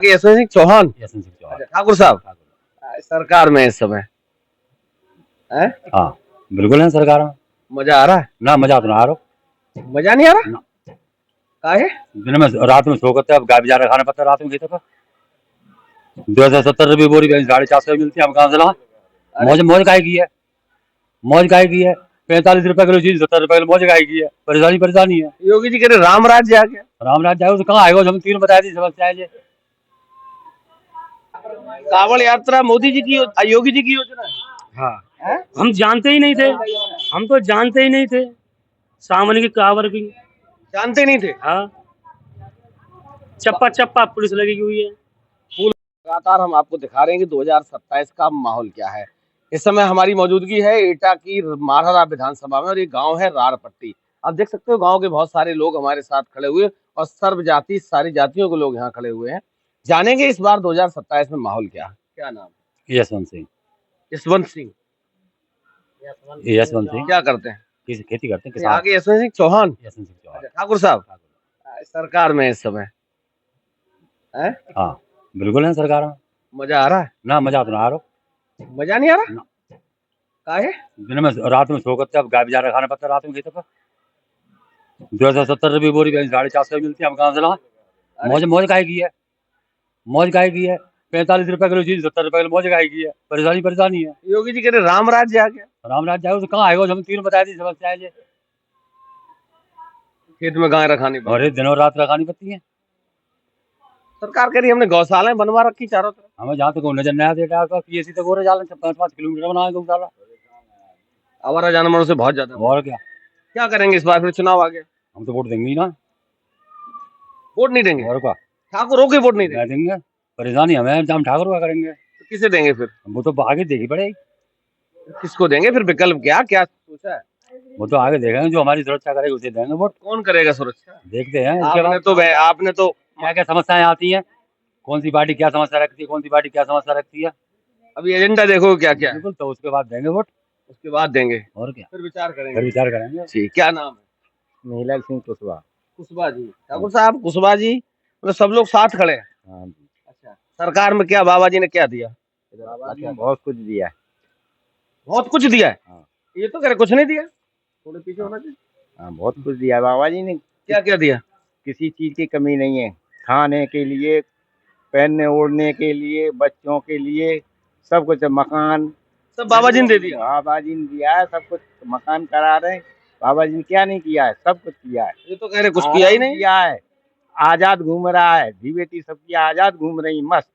यशवंत सिंह चौहान। यशवंत सिंह चौहान। ठाकुर साहब सरकार में इस समय है? हाँ बिल्कुल है सरकार में। मजा आ रहा है? ना मजा तो ना आ रहा। मजा नहीं आ रहा? ना। काहे? दिन में रात में सो करते अब गाय बेचारा खाना पड़ता है रात में खेतों पर। 2070 रुपये बोरी 450 मिलती है, हम कहाँ से ला। मौज मौज गाय की है, मौज गाय की है। 45 रुपए किलो चीज 70 रुपए किलो मौज गाय की है। परेशानी परेशानी है। योगी जी कह रहे राम राज्य आ गया। राम राज जाएगा तो कहाँ आएगा, हम तीन बताया थी समस्या है। कांवड़ यात्रा मोदी जी की योगी जी की योजना है। हाँ है? हम जानते ही नहीं थे, हम तो जानते ही नहीं थे सावन की कांवर की। जानते नहीं थे। हाँ चप्पा चप्पा पुलिस लगी हुई है। लगातार हम आपको दिखा रहे हैं कि 2027 का माहौल क्या है। इस समय हमारी मौजूदगी है एटा की मारहरा विधानसभा में और ये गांव है रारपट्टी। आप देख सकते हो गांव के बहुत सारे लोग हमारे साथ खड़े हुए और सर्व जाति सारी जातियों के लोग यहाँ खड़े हुए हैं। जानेंगे इस बार 2027 में माहौल क्या है। क्या नाम? यशवंत सिंह। यशवंत सिंह। यशवंत सिंह क्या करते हैं? खेती करते हैं, किसान। आगे यशवंत सिंह चौहान। यशवंत सिंह चौहान। ठाकुर साहब सरकार में इस समय है? हाँ बिल्कुल है सरकार में। मजा आ रहा है? ना मजा तो ना आ रहा। मजा नहीं आ रहा? ना। काहे? दिन में रात में सो करते अब गाय बेचारा खाना पड़ता है रात में खेतों पर। 2070 रुपये बोरी 450 मिलती है, हम कहाँ से ला। मौज मौज गाय की है, मौज गाय की है। 45 रुपए किलो चीज 70 रुपए किलो मौज गाय की है। परेशानी परेशानी है। योगी जी कह रहे राम राज्य आ गया। राम राज जाएगा तो कहाँ आएगा, हम तीन बताया थी समस्या है। खेत में गाय रखानी पड़ी। और दिन और रात रखानी पड़ती है। सरकार कह रही है हमने गौशालाएं बनवा रखी चारों तरफ। हमें जहाँ तक नजर नहीं आता पीएससी तक हो रहा जालन 5-5 किलोमीटर बनाए गौशाला। आवारा जानवरों से बहुत ज्यादा। और क्या करेंगे इस बार फिर चुनाव आ गया? हम तो वोट देंगे ही ना। वोट नहीं देंगे? और क्या ठाकुरों के वोट नहीं देंगे? देंगे। परेशानी हमें, हम ठाकुर का करेंगे। तो किसे देंगे फिर? वो तो आगे देखी पड़ेगी। किसको देंगे फिर? विकल्प क्या क्या सोचा है? वो तो आगे देखेंगे, जो हमारी सुरक्षा करेगा उसे देंगे वोट। कौन करेगा सुरक्षा? देखते हैं आपने तो क्या क्या समस्याएं आती हैं, कौन सी पार्टी क्या समस्या रखती है, कौन सी पार्टी क्या समस्या रखती है। अभी एजेंडा देखो क्या क्या है। बिल्कुल, तो उसके बाद देंगे वोट। उसके बाद देंगे और क्या, फिर विचार फिर करेंगे। विचार करेंगे। ठीक, क्या नाम है? नीलम सिंह कुशवाहा। कुशवाहा जी। ठाकुर साहब कुशवाहा जी मतलब सब लोग साथ खड़े हैं। हाँ जी। अच्छा, सरकार में क्या बाबा जी ने क्या दिया? बाबा जी ने बहुत कुछ दिया है। बहुत कुछ दिया है। हाँ। ये तो कह रहे कुछ नहीं दिया। थोड़े पीछे होना चाहिए। हाँ बहुत कुछ दिया है बाबा जी ने। क्या क्या दिया? किसी चीज की कमी नहीं है। खाने के लिए, पहनने ओढ़ने के लिए, बच्चों के लिए, सब कुछ। मकान सब बाबा जी ने दे दिया। बाबा जी ने दिया है सब कुछ। मकान करा रहे हैं। बाबा जी ने क्या नहीं किया है, सब कुछ किया है। ये तो कह रहे कुछ किया ही नहीं। किया है। आजाद घूम रहा है, धी बेटी सबकी आजाद घूम रही मस्त।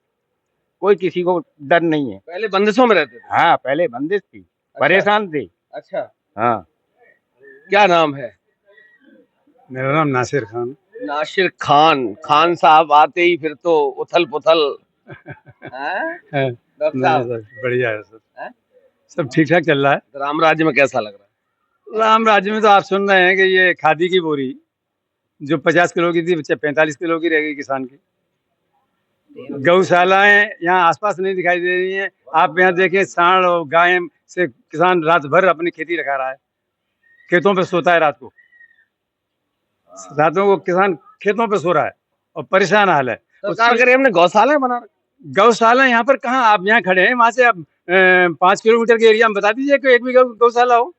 कोई किसी को डर नहीं है। पहले बंदिशों में रहते थे। हाँ पहले बंदिश थी, परेशान थे। अच्छा, हाँ। क्या नाम है? मेरा नाम नासिर खान। नासिर खान। खान साहब आते ही फिर तो उथल पुथल। है। डॉक्टर साहब बढ़िया है सर, हैं? सब ठीक ठाक चल रहा है। राम राज्य में कैसा लग रहा है? राम राज्य में तो आप सुन रहे हैं कि ये खादी की बोरी जो 50 किलो की थी 45 किलो की रह गई किसान की। गौशालाएं यहाँ आसपास नहीं दिखाई दे रही हैं। आप यहाँ देखें सांड और गाय से किसान रात भर अपनी खेती रखा रहा है, खेतों पे सोता है रात को। रातों को किसान खेतों पे सो रहा है और परेशान हाल है। सरकार करे हमने गौशाला बना रखी। गौशाला यहाँ पर कहाँ, आप यहाँ खड़े हैं वहां से आप 5 किलोमीटर के एरिया में बता दीजिए कि एक भी गौशाला हो।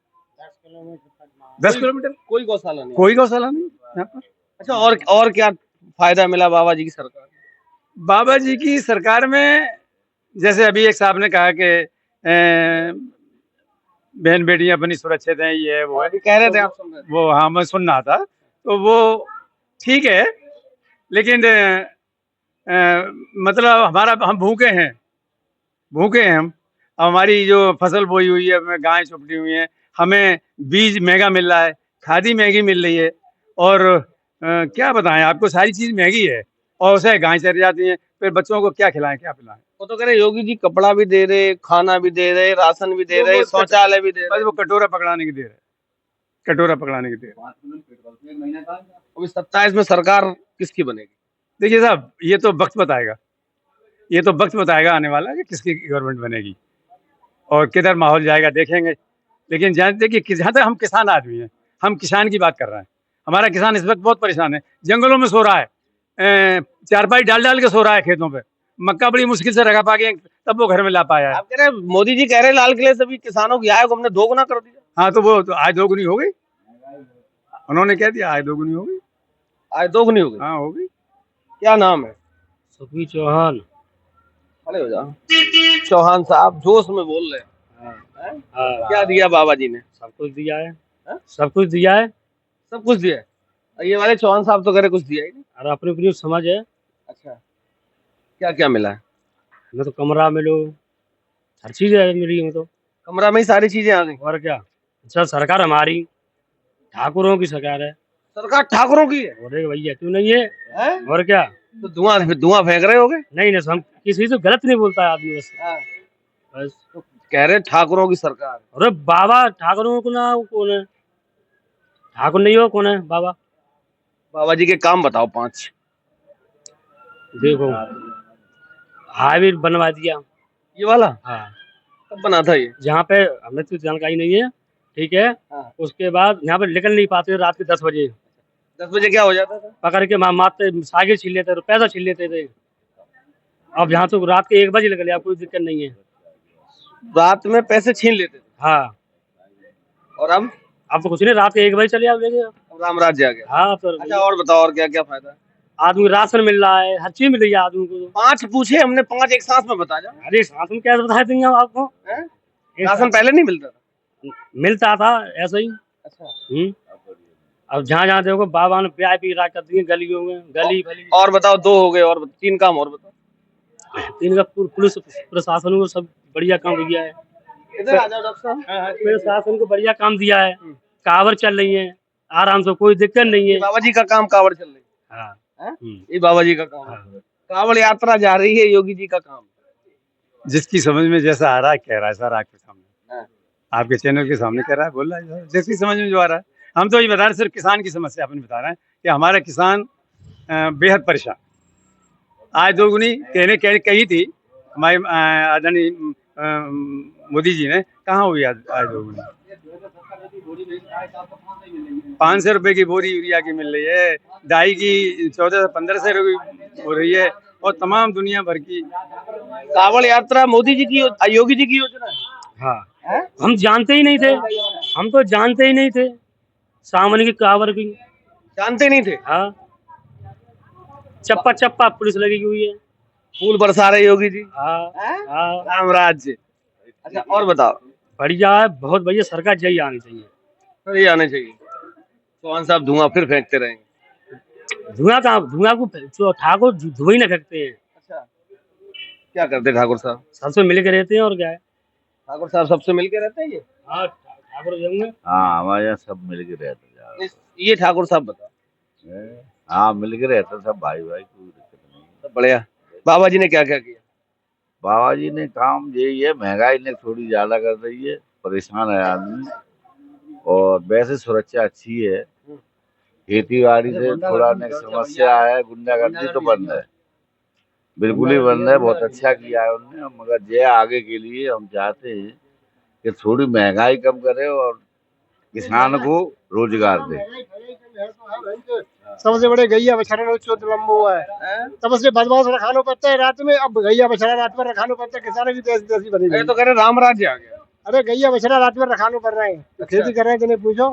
10 किलोमीटर कोई गौशाला नहीं। कोई गौशाला नहीं यहाँ पर। अच्छा, और क्या फायदा मिला बाबा जी की सरकार? बाबा जी की सरकार में जैसे अभी एक साहब ने कहा कि बहन बेटियां अपनी सुरक्षित हैं, ये वो है। अभी कह रहे थे, आप सुन रहे थे। वो हाँ मैं सुन रहा था, तो वो ठीक है। लेकिन मतलब हम भूखे हैं, भूखे हैं हम। हमारी जो फसल बोई हुई है, हमें गाय चुपटी हुई है, हमें बीज महंगा मिल रहा है, खादी महंगी मिल रही है। और क्या बताएं आपको, सारी चीज महंगी है और उसे गाय चर जाती है। फिर बच्चों को क्या खिलाएं, क्या पिलाएं। वो तो कह रहे योगी जी कपड़ा भी दे रहे, खाना भी दे रहे, राशन भी दे रहे, शौचालय भी दे बस रहे। वो कटोरा पकड़ाने की देर है, कटोरा पकड़ाने की देर। अभी 27 में सरकार किसकी बनेगी? देखिए साहब, ये तो वक्त बताएगा, ये तो वक्त बताएगा आने वाला कि किसकी गवर्नमेंट बनेगी और किधर माहौल जाएगा, देखेंगे। लेकिन जानते कि जहाँ तक हम किसान आदमी हैं, हम किसान की बात कर रहे हैं। हमारा किसान इस वक्त बहुत परेशान है, जंगलों में सो रहा है, चारपाई डाल डाल के सो रहा है खेतों पे। मक्का बड़ी मुश्किल से रखा पाके तब वो घर में ला पाया है। आप कह रहे हैं मोदी जी कह रहे हैं लाल किले से भी किसानों की आय को हमने दोगुना कर दिया। हाँ, तो वो तो आय दोगुनी हो गई, उन्होंने कह दिया आय दोगुनी हो गई। आय दोगुनी हो गई। हाँ, हो गई। क्या नाम है? सुखी चौहान। खड़े हो जाओ। चौहान साहब जोश में बोल रहे हैं। हैं? क्या दिया बाबा जी ने? सब कुछ दिया है। हाँ? सब कुछ दिया है। सब कुछ दिया है। और ये वाले चौहान साहब तो कह रहे कुछ दिया ही नहीं। और अपनी अपनी समझ है। अच्छा, क्या क्या मिला है? हमें तो कमरा मिलो, हर चीज है मिली हमें तो। कमरा में ही सारी चीजें आ गई। और क्या। अच्छा, सरकार हमारी ठाकुरों की सरकार है। सरकार ठाकुरों की है। अरे भैया क्यों नहीं है? हैं? और क्या। तो धुआं फेंक रहे होगे। नहीं नहीं, हम किसी से गलत नहीं बोलता है आदमी बस। हाँ। बस। तो कह रहे ठाकुरों की सरकार। अरे बाबा ठाकुरों को ना, वो कौन है? ठाकुर नहीं हो, कौन है बाबा? बाबा जी के काम बताओ 5। देखो, हाईवे बनवा दिया। ये वाला हाँ, कब बना था ये? जहाँ पे हमें तो जानकारी नहीं है, ठीक है। हाँ। उसके बाद यहाँ पे निकल नहीं पाते रात के 10 बजे। 10 बजे क्या हो जाता था? पकड़ के मारते, साइकिल छीन लेते थे, पैसा छीन लेते थे। अब यहाँ तो रात के 1 बजे निकले, अब कोई दिक्कत नहीं है। रात में पैसे छीन लेते थे। हाँ, और अब तो कुछ नहीं, रात के 1 बजे चले आओ लेके। राम राज्य आ गया। हाँ, तो अच्छा, और बताओ और क्या क्या फायदा है? आदमी राशन मिल रहा है, हर चीज मिल रही है आदमी को। 5 पूछे हमने, 5 एक साथ में बता जाओ। अरे साथ में कैसे बता देंगे हम आपको? हैं? एक राशन पहले नहीं मिलता था? मिलता था ऐसा ही। अच्छा। अब जहाँ जहाँ देखो बाबा ने VIP राज कर दिए गलियों में, गली भली। और बताओ, 2 हो गए, और 3 काम और बताओ। इनका पुलिस प्रशासन को सब बढ़िया काम किया है। इधर आ जाओ डॉक्टर साहब। प्रशासन को बढ़िया काम दिया है। कांवड़ चल रही है आराम से, कोई दिक्कत नहीं है। बाबा जी का काम कांवड़ चल रही है। हाँ। हैं? ये बाबा जी का काम है। कांवड़ यात्रा जा रही है, योगी जी का काम। जिसकी समझ में जैसा आ रहा है कह रहा है सर, आपके सामने, हाँ। आपके चैनल के सामने कह रहा है, बोल रहा है, जिसकी समझ में जो आ रहा है। हम तो ये बता रहे हैं, सिर्फ किसान की समस्या अपन बता रहे हैं कि हमारा किसान बेहद परेशान। आज दोगुनी कही थी हमारे आदरणीय मोदी जी ने, कहाँ हुई आज दोगुनी? 500 रुपए की बोरी यूरिया की मिल रही है, डाई की 14 से 1500 रुपये हो रही है, और तमाम दुनिया भर की। कांवड़ यात्रा मोदी जी की, योगी जी की योजना है। हाँ, हम जानते ही नहीं थे, हम तो जानते ही नहीं थे सावन की कांवड़ की, जानते नहीं थे। हाँ। चप्पा चप्पा पुलिस लगी हुई है। फूल बरसा रहे योगी जी। हाँ हाँ, राम राज्य। अच्छा, और बताओ। बढ़िया है, बहुत बढ़िया। सरकार यही आनी चाहिए। सर ये आने चाहिए। चौहान साहब धुआं फिर फेंकते रहेंगे। धुआं को ठाकुर धुआं ही न फेंकते हैं। अच्छा, क्या करते ठाकुर साहब? सबसे मिल के रहते हैं, और क्या है। ठाकुर साहब सबसे मिलके रहते हैं ये? हाँ, ठाकुर जाऊंगे। हाँ, हमारे यहाँ सब मिल के रहते हैं। ये ठाकुर साहब बताओ। हाँ, मिल के रहते हैं सब, भाई भाई, कोई दिक्कत नहीं। सब बढ़िया। बाबा जी ने क्या क्या किया? बाबा जी ने काम यही है, महंगाई ने थोड़ी ज्यादा कर रही है, परेशान है आदमी, और वैसे सुरक्षा अच्छी है। खेती बाड़ी से थोड़ा समस्या है, गुंडागर्दी तो बंद है, बिल्कुल ही बंद है। बहुत अच्छा किया है उन्होंने, मगर ये आगे के लिए हम चाहते हैं कि थोड़ी महंगाई कम करे और किसान को रोजगार दे। सबसे बड़े गैया बछड़ा चौथ लंबो हुआ है, तब से बदमाश रखानो पड़ता है रात में। अब गैया बछड़ा रात में रखानो पड़ता है, किसानों की तैसी बनी ये तो कह रहे राम राज्य आ गया। अरे गैया बछड़ा रात में रखानो पड़ रहा है, तो खेती कर रहे हैं, जिन्हें पूछो।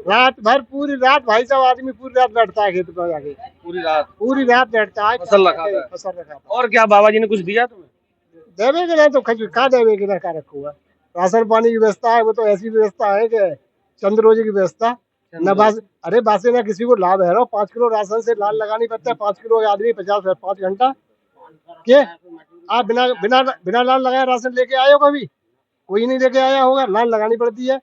रात भर पूरी रात भाई साहब आदमी पूरी रात बैठता है खेत पर जाके, पूरी रात बैठता है, फसल रखाता है। फसल रखाता है। और क्या बाबा जी ने कुछ दिया तुम्हें? देवे के नहीं तो खा देवे के रखा रखा हुआ। राशन पानी की व्यवस्था है, वो तो ऐसी व्यवस्था है कि चंद रोज की व्यवस्था न बास। अरे बासे ना किसी को लाभ है ना, 5 किलो राशन से लाल लगानी पड़ता है। 5 किलो आदमी 50 5 घंटा के आप बिना बिना बिना लाल लगाए राशन लेके आए हो? कभी कोई नहीं लेके आया होगा। लाल लगानी पड़ती है।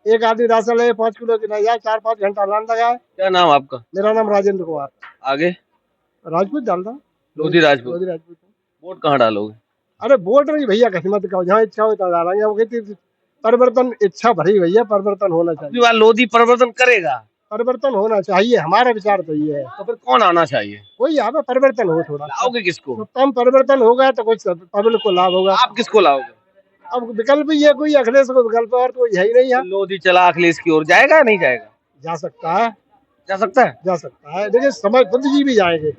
एक आदमी राशन ले 5 किलो की नहीं जाए, 4-5 घंटा लाल लगाए। क्या नाम आपका? मेरा नाम राजेंद्र कुमार। आगे राजपूत डालता, लोधी राजपूत। राजपूत। वोट कहाँ डालोगे? अरे वोट नहीं भैया, किस्मत का जहाँ इच्छा हो डालेंगे। वो कहती परिवर्तन इच्छा भरी भैया, परिवर्तन होना अगली चाहिए। बार लोधी परिवर्तन करेगा। परिवर्तन होना चाहिए, हमारा विचार तो ये है। तो फिर कौन आना चाहिए? कोई यहाँ पे परिवर्तन हो थोड़ा, लाओगे किसको? तो कम परिवर्तन होगा तो कुछ पब्लिक को लाभ होगा। आप किसको लाओगे? अब विकल्प ही है कोई, अखिलेश को विकल्प और तो यही नहीं है। लोधी चला अखिलेश की ओर, जाएगा या नहीं जाएगा? जा सकता है, जा सकता है? जा सकता है। देखिए समझ बुद्धिजीवी भी जाएंगे,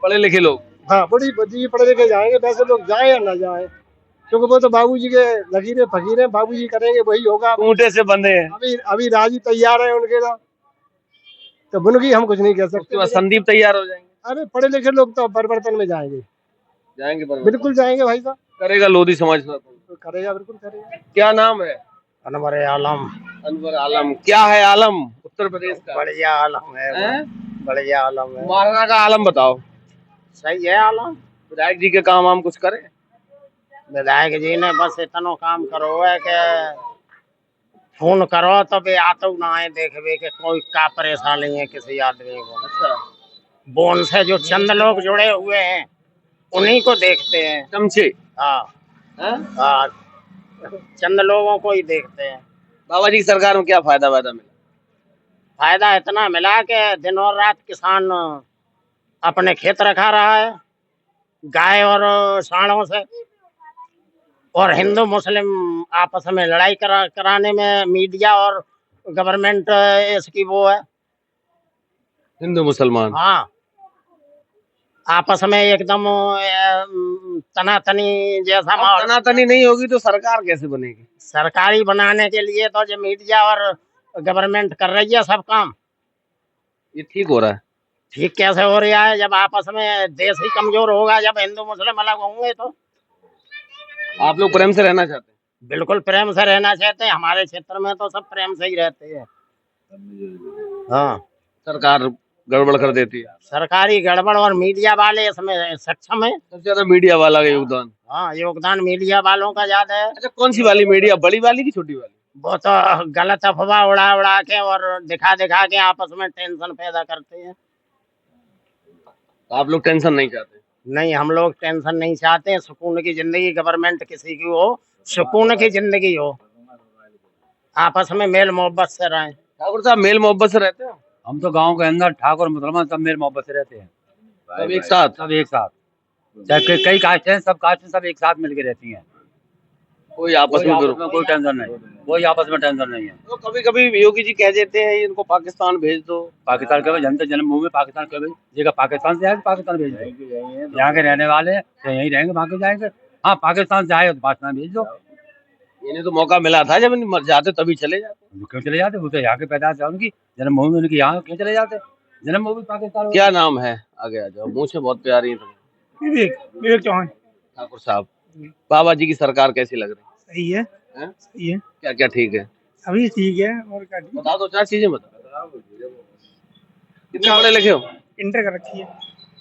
पढ़े लिखे लोग। हाँ बड़ी बुद्धिजीवी पढ़े लिखे जाएंगे, वैसे लोग जाए या ना जाए, क्योंकि वो तो बाबूजी के लकीरें फकीर हैं, बाबूजी करेंगे वही होगा। ऊँटे से बंधे हैं। अभी राजी तैयार है उनके ना, तो उनकी हम कुछ नहीं कह उसके सकते। बाद संदीप तैयार हो जाएंगे। अरे पढ़े लिखे लोग तो परिवर्तन में जाएंगे, जाएंगे पर बिल्कुल जाएंगे भाई साहब, करेगा लोधी समाज का। तो करेगा, बिल्कुल करेगा। क्या नाम है? अनवर आलम। अनवर आलम। क्या है आलम उत्तर प्रदेश का? बढ़िया आलम है, हैं? बढ़िया आलम है। महाराणा का आलम बताओ। सही है आलम। विधायक जी के काम हम कुछ करें? विधायक जी ने बस इतना काम करो है कि फोन करो तो वे आते ना आए देखवे कि कोई का परेशानी है किसी आदमी को। अच्छा। बोन से जो चंद लोग जुड़े हुए हैं उन्हीं को देखते हैं। चमचे। हाँ हैं? हाँ, चंद लोगों को ही देखते हैं। बाबा जी की सरकार में क्या फायदा वायदा मिला? फायदा इतना मिला कि दिन और रात किसान अपने खेत रखा रहा है गाय और सांडों से, और हिंदू मुस्लिम आपस में लड़ाई कराने में मीडिया और गवर्नमेंट इसकी वो है। हिंदू मुसलमान। हाँ, आपस में एकदम तनातनी जैसा अब माहौल। तनातनी नहीं होगी तो सरकार कैसे बनेगी? सरकारी बनाने के लिए तो जो मीडिया और गवर्नमेंट कर रही है सब काम। ये ठीक हो रहा है? ठीक कैसे हो रहा है, जब आपस में देश ही कमजोर होगा, जब हिंदू मुस्लिम अलग होंगे तो। आप लोग प्रेम से रहना चाहते हैं? बिल्कुल प्रेम से रहना चाहते हैं, हमारे क्षेत्र में तो सब प्रेम से ही रहते हैं। हाँ, सरकार गड़बड़ कर देती है। सरकारी गड़बड़ और मीडिया वाले इसमें सक्षम है। सबसे ज्यादा मीडिया वाला का योगदान। हाँ, योगदान मीडिया वालों का ज्यादा है। अच्छा, कौन सी वाली मीडिया, बड़ी वाली की छोटी वाली? वो तो गलत अफवाह उड़ा उड़ा के और दिखा दिखा के आपस में टेंशन पैदा करते हैं। आप लोग टेंशन नहीं चाहते? नहीं, हम लोग टेंशन नहीं चाहते, सुकून की जिंदगी गवर्नमेंट किसी की हो, सुकून की जिंदगी हो, आपस में मेल मोहब्बत से रहें। ठाकुर साहब मेल मोहब्बत से रहते हो? हम तो गांव के अंदर ठाकुर मुसलमान सब मेल मोहब्बत से रहते हैं। सब एक साथ? सब एक साथ, चाहे कई कास्टें हैं, सब कास्टें सब एक साथ मिलके रहती हैं। कोई आपस में कोई टेंशन नहीं, कोई आपस में टेंशन नहीं है। तो कभी कभी योगी जी कह देते हैं इनको पाकिस्तान भेज दो। पाकिस्तान के जनता जन्मभूमि पाकिस्तान के जगह पाकिस्तान से आए तो पाकिस्तान भेज दो, यहाँ के रहने वाले हैं तो यहीं रहेंगे, वहाँ के जाएंगे। हाँ, पाकिस्तान से आए तो पाकिस्तान भेज दो। इन्हें तो मौका मिला था, जब मर जाते तभी चले जाते। क्यों चले जाते? वो तो यहाँ के पैदाश है, उनकी जन्मभूमि उनकी, यहाँ क्यों चले जाते? जन्मभूमि पाकिस्तान। क्या नाम है? आगे आ जाओ, मुँह से बहुत प्यारी है तुम। विवेक चौहान। ठाकुर साहब, बाबा जी की सरकार कैसी लग रही सही है, है? सही है, क्या क्या ठीक है? अभी ठीक है। और क्या ठीक? बता दो, 4 चीजें बता। कितने पढ़े लिखे हो? इंटर कर रखी है।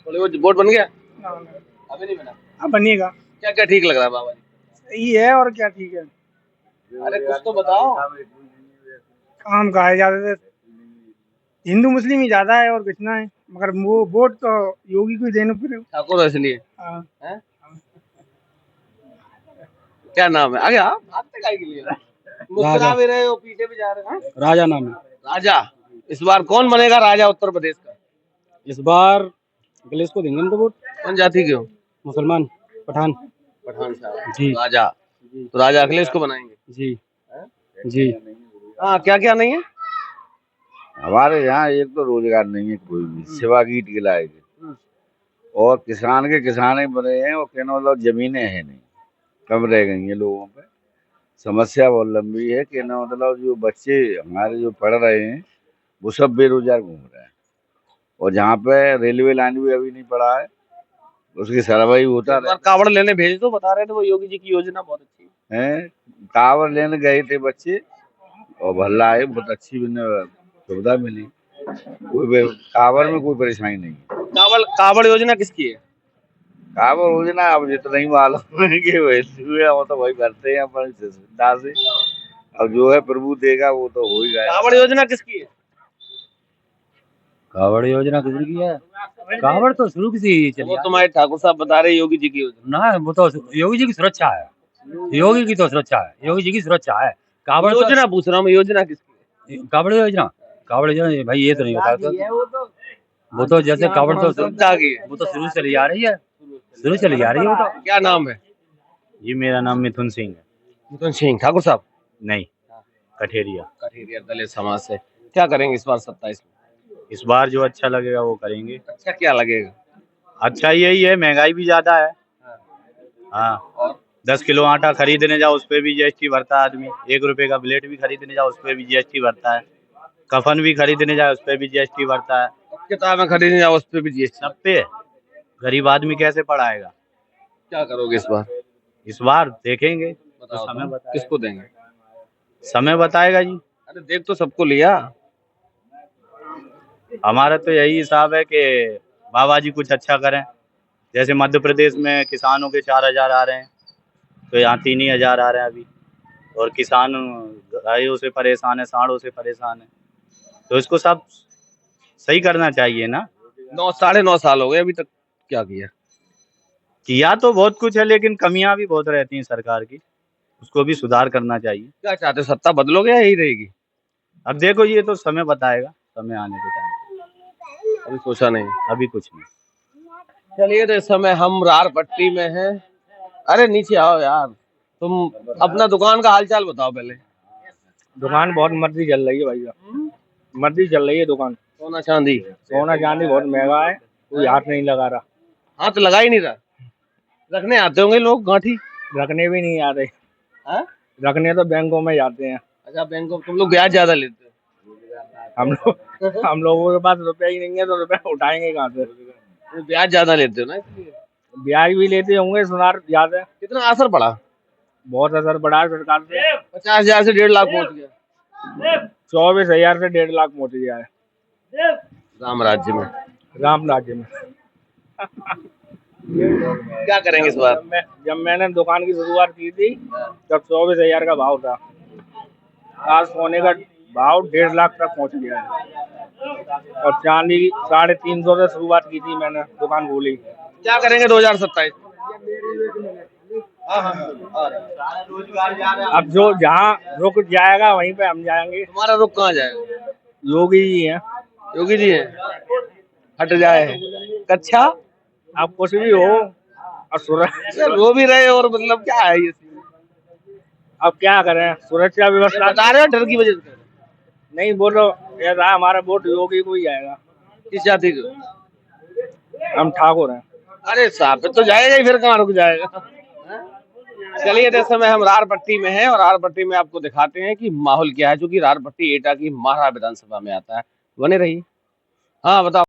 बोले वो बोर्ड बन गया? ना, ना। अभी नहीं बना। अब बनिएगा। क्या क्या ठीक लग रहा है बाबा जी? सही है, और क्या ठीक है। अरे कुछ तो बताओ। काम का है ज्यादा, हिंदू मुस्लिम ही ज्यादा है और कुछ ना है, मगर वो वोट तो योगी को ही देने पड़े। ठाकुर इसलिए हाँ। हैं? क्या नाम है? आगे आप भागते काहे के लिए? मुस्कुरा भी रहे हो, पीछे भी जा रहे हो। हाँ? राजा नाम है। राजा। इस बार कौन बनेगा राजा उत्तर प्रदेश का? इस बार अखिलेश को देंगे हम तो वोट। कौन जाति के हो? मुसलमान, पठान। पठान साहब जी। राजा। तो राजा अखिलेश को बनाएंगे? जी जी। हाँ, क्या क्या नहीं है? हमारे यहाँ एक तो रोजगार नहीं है कोई भी, सिवा ईंट गिलाए के। और किसान के किसान ही बने हैं, और कहने मतलब जमीनें हैं नहीं, कम रह गई हैं लोगों पे। समस्या बहुत लंबी है, कहने मतलब जो बच्चे हमारे जो पढ़ रहे हैं वो सब बेरोजगार घूम रहे हैं। और जहाँ पे रेलवे लाइन भी अभी नहीं पड़ा है, उसकी सर्वे होता एक बार कावड़ लेने भेज दो, बता रहे थे वो योगी जी की योजना बहुत अच्छी है। टावर लेने गए थे बच्चे और भल्ला है, बहुत अच्छी सुविधा मिली। टावर में कोई परेशानी नहीं है। कावड़ योजना किसकी है? टावर योजना अब जितना ही मालूम है कि वैसे हुए, वो तो वही करते हैं अपनी सुविधा से। अब जो है प्रभु देगा वो तो हो ही गया। कावड़ योजना किसकी है? कावड़ योजना किसी की है? कावड़ तो शुरू की चली वो तुम्हारे ठाकुर साहब बता रहे योगी जी की योजना। ना, वो तो योगी जी की सुरक्षा है, योगी की तो सुरक्षा है, योगी जी की सुरक्षा है। कावड़ योजना पूछ रहा हूँ, योजना किसकी है? कावड़ योजना, कावड़ योजना भाई ये तो नहीं बता। वो तो जैसे कावड़ तो सुरक्षा की है। वो तो शुरू चली आ रही है, शुरू चली आ रही है वो तो। क्या नाम है? जी मेरा नाम मिथुन सिंह है। मिथुन सिंह। ठाकुर साहब? नहीं, कठेरिया। कठेरिया दलित समाज से। क्या करेंगे इस बार 27 में? इस बार जो अच्छा लगेगा वो करेंगे। अच्छा क्या लगेगा? अच्छा यही है, महंगाई भी ज्यादा है। हाँ, 10 किलो आटा खरीदने जाओ उस पे भी जीएसटी भरता है आदमी। 1 रुपए का ब्लेड भी खरीदने जाओ उस पे भी जीएसटी भरता है। कफन भी खरीदने जाए उस पे भी जीएसटी भरता है। किताबें खरीदने जाओ उस पे भी जीएसटी। सब पे गरीब आदमी कैसे पढ़ाएगा? क्या करोगे इस बार? इस बार देखेंगे तो बताओ समय तो, बताएगा। किसको देंगे? समय बताएगा जी। अरे देख तो सबको लिया। हमारा तो यही हिसाब है कि बाबा जी कुछ अच्छा करें। जैसे मध्य प्रदेश में किसानों के 4,000 आ रहे हैं, तो यहाँ 3,000 आ रहे हैं अभी। और किसान गायों से परेशान है, सांडों से परेशान है, तो इसको सब सही करना चाहिए ना। 9 साल हो गए अभी तक, क्या किया? किया तो बहुत कुछ है, लेकिन कमियां भी बहुत रहती हैं सरकार की, उसको भी सुधार करना चाहिए। क्या चाहते हो, सत्ता बदलोगे या यही रहेगी? अब देखो ये तो समय बताएगा, समय आने के टाइम। अभी सोचा नहीं। अभी कुछ नहीं। चलिए, तो इस समय हम रार पट्टी में हैं। अरे नीचे आओ यार, तुम अपना दुकान का हालचाल बताओ पहले। दुकान बहुत मर्जी चल रही है भैया, मर्जी चल रही है दुकान। सोना चांदी? सोना चांदी बहुत महंगा है, कोई हाथ नहीं लगा रहा। हाथ लगा ही नहीं रहा। रखने आते होंगे लोग गांठी? रखने भी नहीं आते। हाँ? रखने तो बैंकों में जाते हैं। अच्छा, बैंक तुम लोग ब्याज ज्यादा लेते हो? हम लोगों के पास रुपया ही नहीं है, तो रुपया उठाएंगे कहाँ से? वो ब्याज ज्यादा लेते हो ना, इसलिए। ब्याज भी लेते होंगे, सुनार ज्यादा। कितना असर पड़ा? बहुत असर पड़ा है सरकार से। 50,000 से 1.5 लाख पहुंच गया। 24,000 से 1.5 लाख पहुंच गया है राम राज्य में। राम राज्य में। क्या करेंगे इस बार? जब मैंने दुकान की शुरुआत की थी तब 24,000 का भाव था। आज सोने का भाव 1.5 लाख तक पहुंच गया है। और चांदी 350 से शुरुआत की थी मैंने, दुकान खोली। क्या करेंगे 2027? अब जो जहाँ रुक जाएगा वहीं पे हम जाएंगे। तुम्हारा रुख कहाँ जाएगा? योगी जी हैं। योगी जी है? हट जाए कच्छा। अब कुछ भी हो और रो भी रहे और मतलब क्या है ये? अब क्या करें, सुरक्षा व्यवस्था बता रहे हो डर की वजह से? नहीं, बोलो ऐसा हमारा वोट योगी को ही जाएगा। किस जाति को? हम ठाकुर हैं। अरे साहब, तो जाएगा ही, फिर कहाँ रुक जाएगा? चलिए, इस समय हम रार पट्टी में हैं और रार पट्टी में आपको दिखाते हैं कि माहौल क्या है, जो कि रार पट्टी एटा की माढ़ा विधानसभा में आता है। बने रही। हाँ बताओ।